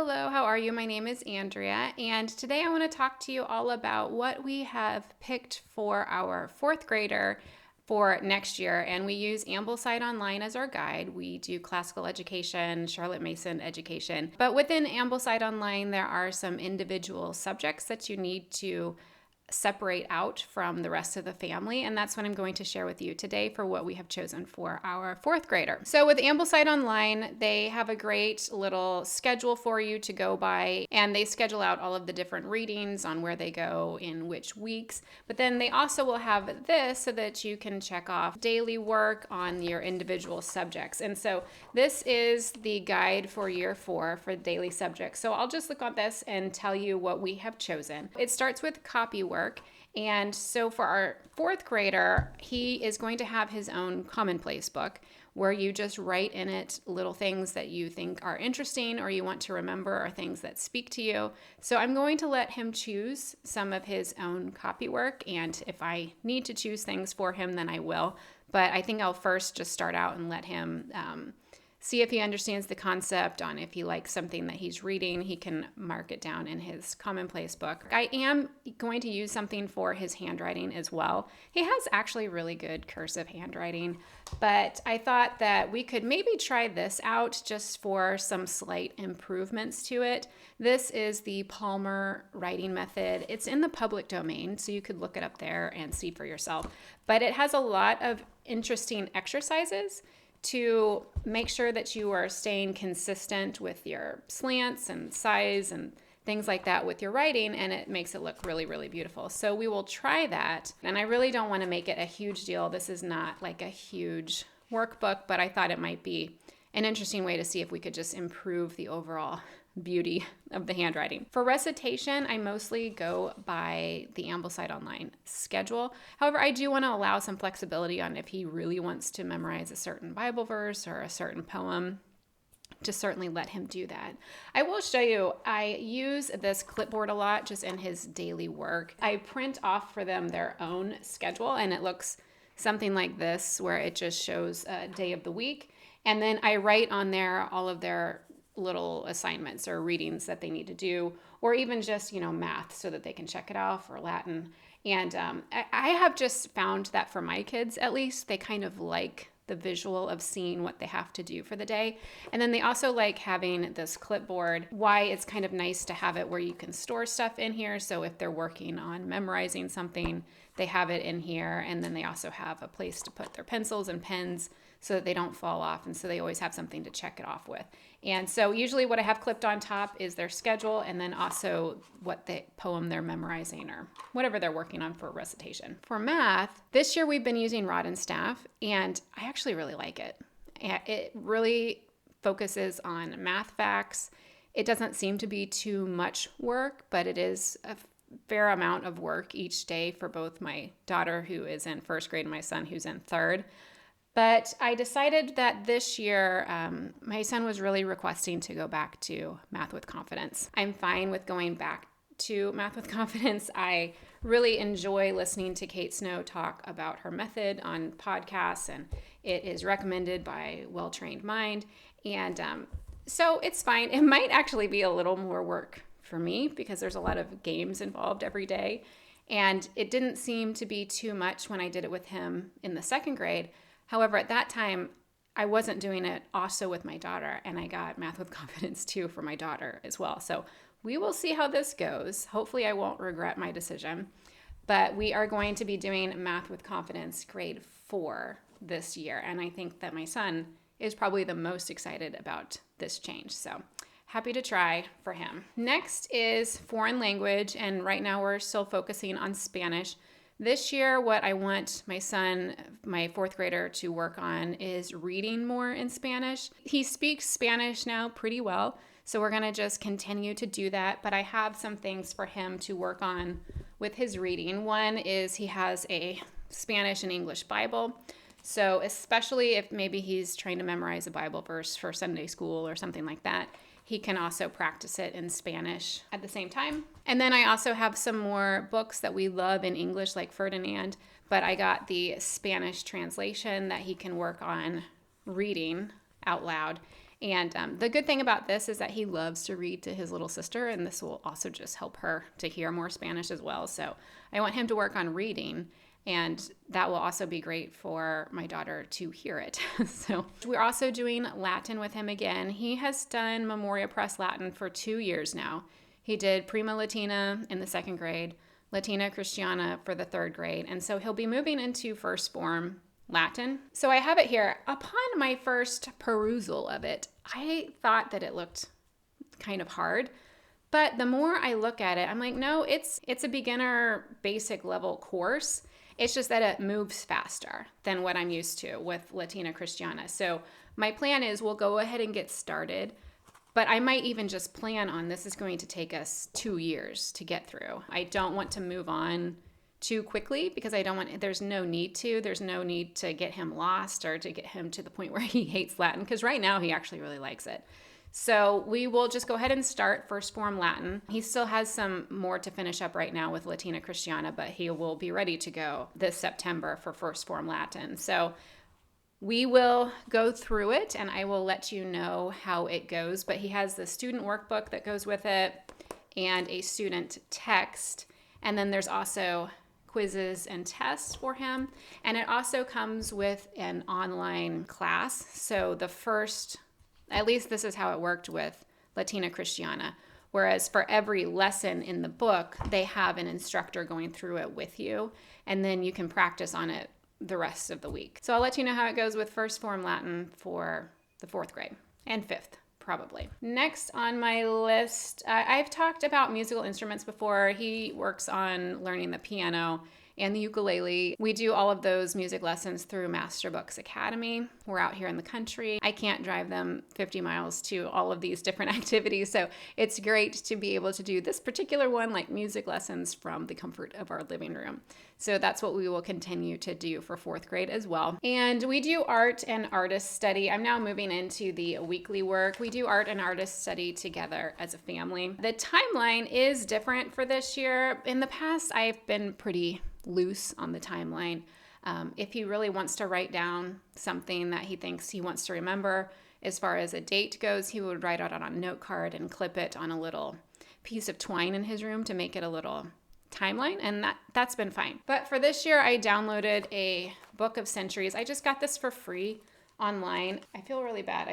Hello, how are you? My name is Andrea, and today I want to talk to you all about what we have picked for our fourth grader for next year. And we use Ambleside Online as our guide. We do classical education, Charlotte Mason education. But within Ambleside Online, there are some individual subjects that you need to separate out from the rest of the family, and that's what I'm going to share with you today for what we have chosen for our fourth grader. So with Ambleside Online, they have a great little schedule for you to go by, and they schedule out all of the different readings on where they go in which weeks, but then they also will have this so that you can check off daily work on your individual subjects. And so this is the guide for year 4 for daily subjects. So I'll just look on this and tell you what we have chosen. It starts with copy work. And so for our fourth grader, he is going to have his own commonplace book where you just write in it little things that you think are interesting or you want to remember or things that speak to you. So I'm going to let him choose some of his own copy work, and if I need to choose things for him, then I will. But I think I'll first just start out and let him see if he understands the concept. On if he likes something that he's reading, he can mark it down in his commonplace book. I am going to use something for his handwriting as well. He has actually really good cursive handwriting, but I thought that we could maybe try this out just for some slight improvements to it. This is the Palmer writing method. It's in the public domain, so you could look it up there and see for yourself. But it has a lot of interesting exercises to make sure that you are staying consistent with your slants and size and things like that with your writing, and it makes it look really, really beautiful. So we will try that. And I really don't want to make it a huge deal. This is not like a huge workbook, but I thought it might be an interesting way to see if we could just improve the overall beauty of the handwriting. For recitation, I mostly go by the Ambleside Online schedule. However, I do want to allow some flexibility on if he really wants to memorize a certain Bible verse or a certain poem, to certainly let him do that. I will show you, I use this clipboard a lot just in his daily work. I print off for them their own schedule, and it looks something like this, where it just shows a day of the week. And then I write on there all of their little assignments or readings that they need to do, or even just, math so that they can check it off, or Latin. And I have just found that for my kids, at least, they kind of like the visual of seeing what they have to do for the day. And then they also like having this clipboard. Why it's kind of nice to have it where you can store stuff in here. So if they're working on memorizing something, they have it in here. And then they also have a place to put their pencils and pens so that they don't fall off. And so they always have something to check it off with. And so usually what I have clipped on top is their schedule, and then also what the poem they're memorizing or whatever they're working on for recitation. For math, this year we've been using Rod and Staff, and I actually really like it. It really focuses on math facts. It doesn't seem to be too much work, but it is a fair amount of work each day for both my daughter, who is in first grade, and my son, who's in third. But I decided that this year, my son was really requesting to go back to Math with Confidence. I'm fine with going back to Math with Confidence. I really enjoy listening to Kate Snow talk about her method on podcasts, and it is recommended by Well-Trained Mind. And so it's fine. It might actually be a little more work for me because there's a lot of games involved every day. And it didn't seem to be too much when I did it with him in the second grade. However, at that time, I wasn't doing it also with my daughter, and I got Math with Confidence too for my daughter as well. So we will see how this goes. Hopefully I won't regret my decision, but we are going to be doing Math with Confidence grade 4 this year. And I think that my son is probably the most excited about this change. So happy to try for him. Next is foreign language, and right now we're still focusing on Spanish. This year, what I want my son, my fourth grader, to work on is reading more in Spanish. He speaks Spanish now pretty well, so we're going to just continue to do that. But I have some things for him to work on with his reading. One is he has a Spanish and English Bible. So especially if maybe he's trying to memorize a Bible verse for Sunday school or something like that, he can also practice it in Spanish at the same time. And then I also have some more books that we love in English, like Ferdinand, but I got the Spanish translation that he can work on reading out loud. And the good thing about this is that he loves to read to his little sister, and this will also just help her to hear more Spanish as well. So I want him to work on reading, and that will also be great for my daughter to hear it. So we're also doing Latin with him again. He has done Memoria Press Latin for 2 years now. He did Prima Latina in the 2nd grade, Latina Christiana for the 3rd grade, and so he'll be moving into first form Latin. So I have it here. Upon my first perusal of it, I thought that it looked kind of hard, but the more I look at it, I'm like, no, it's a beginner basic level course. It's just that it moves faster than what I'm used to with Latina Christiana. So my plan is we'll go ahead and get started, but I might even just plan on this is going to take us 2 years to get through. I don't want to move on too quickly because there's no need to get him lost or to get him to the point where he hates Latin, because right now he actually really likes it. So we will just go ahead and start first form Latin. He still has some more to finish up right now with Latina Christiana, but he will be ready to go this September for first form Latin. So we will go through it and I will let you know how it goes. But he has the student workbook that goes with it and a student text. And then there's also quizzes and tests for him. And it also comes with an online class. So the first, at least this is how it worked with Latina Christiana. Whereas for every lesson in the book, they have an instructor going through it with you. And then you can practice on it the rest of the week. So I'll let you know how it goes with first form Latin for the 4th grade and 5th. Probably. Next on my list, I've talked about musical instruments before. He works on learning the piano and the ukulele. We do all of those music lessons through Master Books Academy. We're out here in the country. I can't drive them 50 miles to all of these different activities, so it's great to be able to do this particular one, like music lessons from the comfort of our living room. So that's what we will continue to do for 4th grade as well. And we do art and artist study. I'm now moving into the weekly work. We do art and artist study together as a family. The timeline is different for this year. In the past, I've been pretty loose on the timeline. If he really wants to write down something that he thinks he wants to remember, as far as a date goes, he would write it on a note card and clip it on a little piece of twine in his room to make it a little timeline, and that's been fine. But for this year, I downloaded a book of centuries. I just got this for free online. I feel really bad.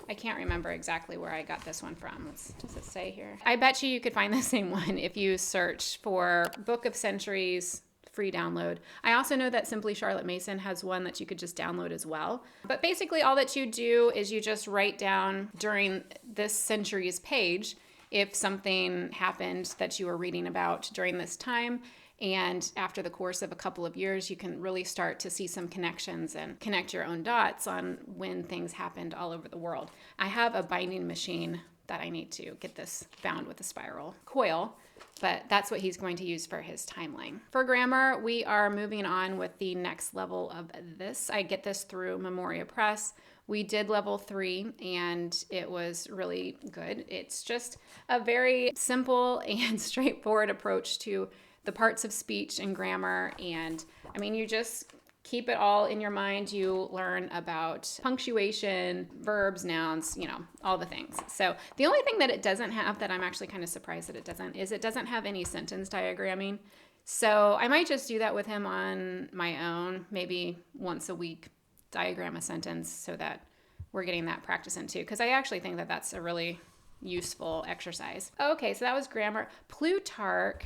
I can't remember exactly where I got this one from. Does it say here? I bet you could find the same one if you search for Book of Centuries free download. I also know that Simply Charlotte Mason has one that you could just download as well. But basically all that you do is you just write down during this centuries page if something happened that you were reading about during this time. And after the course of a couple of years, you can really start to see some connections and connect your own dots on when things happened all over the world. I have a binding machine that I need to get this bound with a spiral coil, but that's what he's going to use for his timeline. For grammar, we are moving on with the next level of this. I get this through Memoria Press. We did level 3 and it was really good. It's just a very simple and straightforward approach to the parts of speech and grammar. And I mean, you just keep it all in your mind. You learn about punctuation, verbs, nouns, all the things. So the only thing that it doesn't have that I'm actually kind of surprised that it doesn't is it doesn't have any sentence diagramming. So I might just do that with him on my own, maybe once a week, diagram a sentence so that we're getting that practice in too, because I actually think that that's a really useful exercise. Okay, so that was grammar. Plutarch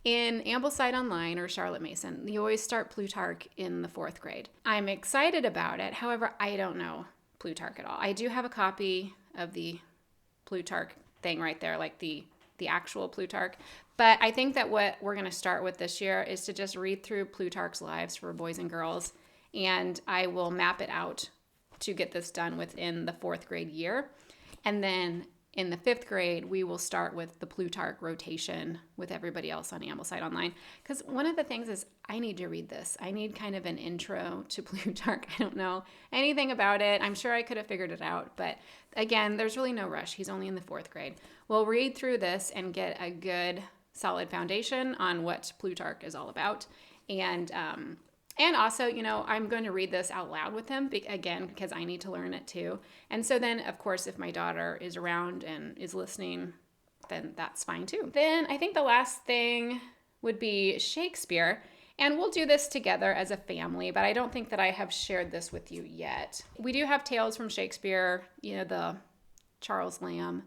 in Ambleside Online or Charlotte Mason, you always start Plutarch in the 4th grade. I'm excited about it. However, I don't know Plutarch at all. I do have a copy of the Plutarch thing right there, like the actual Plutarch. But I think that what we're going to start with this year is to just read through Plutarch's lives for boys and girls, and I will map it out to get this done within the 4th grade year. And then in the 5th grade, we will start with the Plutarch rotation with everybody else on Ambleside Online. Because one of the things is I need to read this. I need kind of an intro to Plutarch. I don't know anything about it. I'm sure I could have figured it out. But again, there's really no rush. He's only in the 4th grade. We'll read through this and get a good, solid foundation on what Plutarch is all about. And And also, I'm going to read this out loud with him again, because I need to learn it too. And so then, of course, if my daughter is around and is listening, then that's fine too. Then I think the last thing would be Shakespeare. And we'll do this together as a family, but I don't think that I have shared this with you yet. We do have tales from Shakespeare, the Charles Lamb.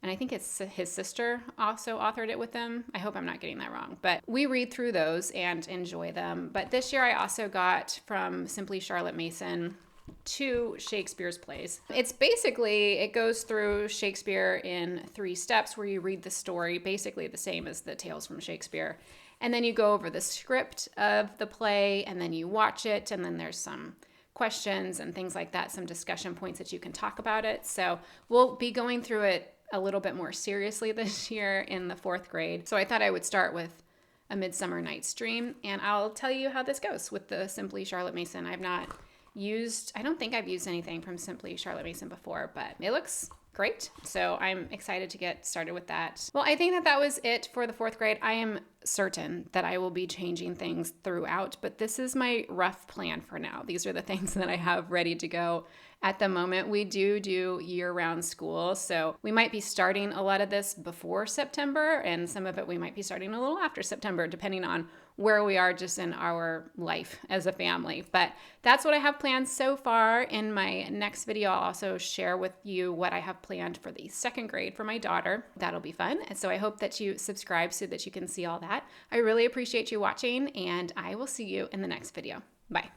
And I think it's his sister also authored it with him. I hope I'm not getting that wrong. But we read through those and enjoy them. But this year I also got from Simply Charlotte Mason 2 Shakespeare's plays. It's basically, it goes through Shakespeare in 3 steps where you read the story, basically the same as the Tales from Shakespeare. And then you go over the script of the play, and then you watch it, and then there's some questions and things like that, some discussion points that you can talk about it. So we'll be going through it a little bit more seriously this year in the 4th grade. So I thought I would start with A Midsummer Night's Dream, and I'll tell you how this goes with the Simply Charlotte Mason. I don't think I've used anything from Simply Charlotte Mason before, but it looks great. So I'm excited to get started with that. Well, I think that was it for the 4th grade. I am certain that I will be changing things throughout, but this is my rough plan for now. These are the things that I have ready to go. At the moment, we do year-round school, so we might be starting a lot of this before September, and some of it we might be starting a little after September, depending on where we are just in our life as a family. But that's what I have planned so far. In my next video, I'll also share with you what I have planned for the 2nd grade for my daughter. That'll be fun. And so I hope that you subscribe so that you can see all that. I really appreciate you watching, and I will see you in the next video. Bye.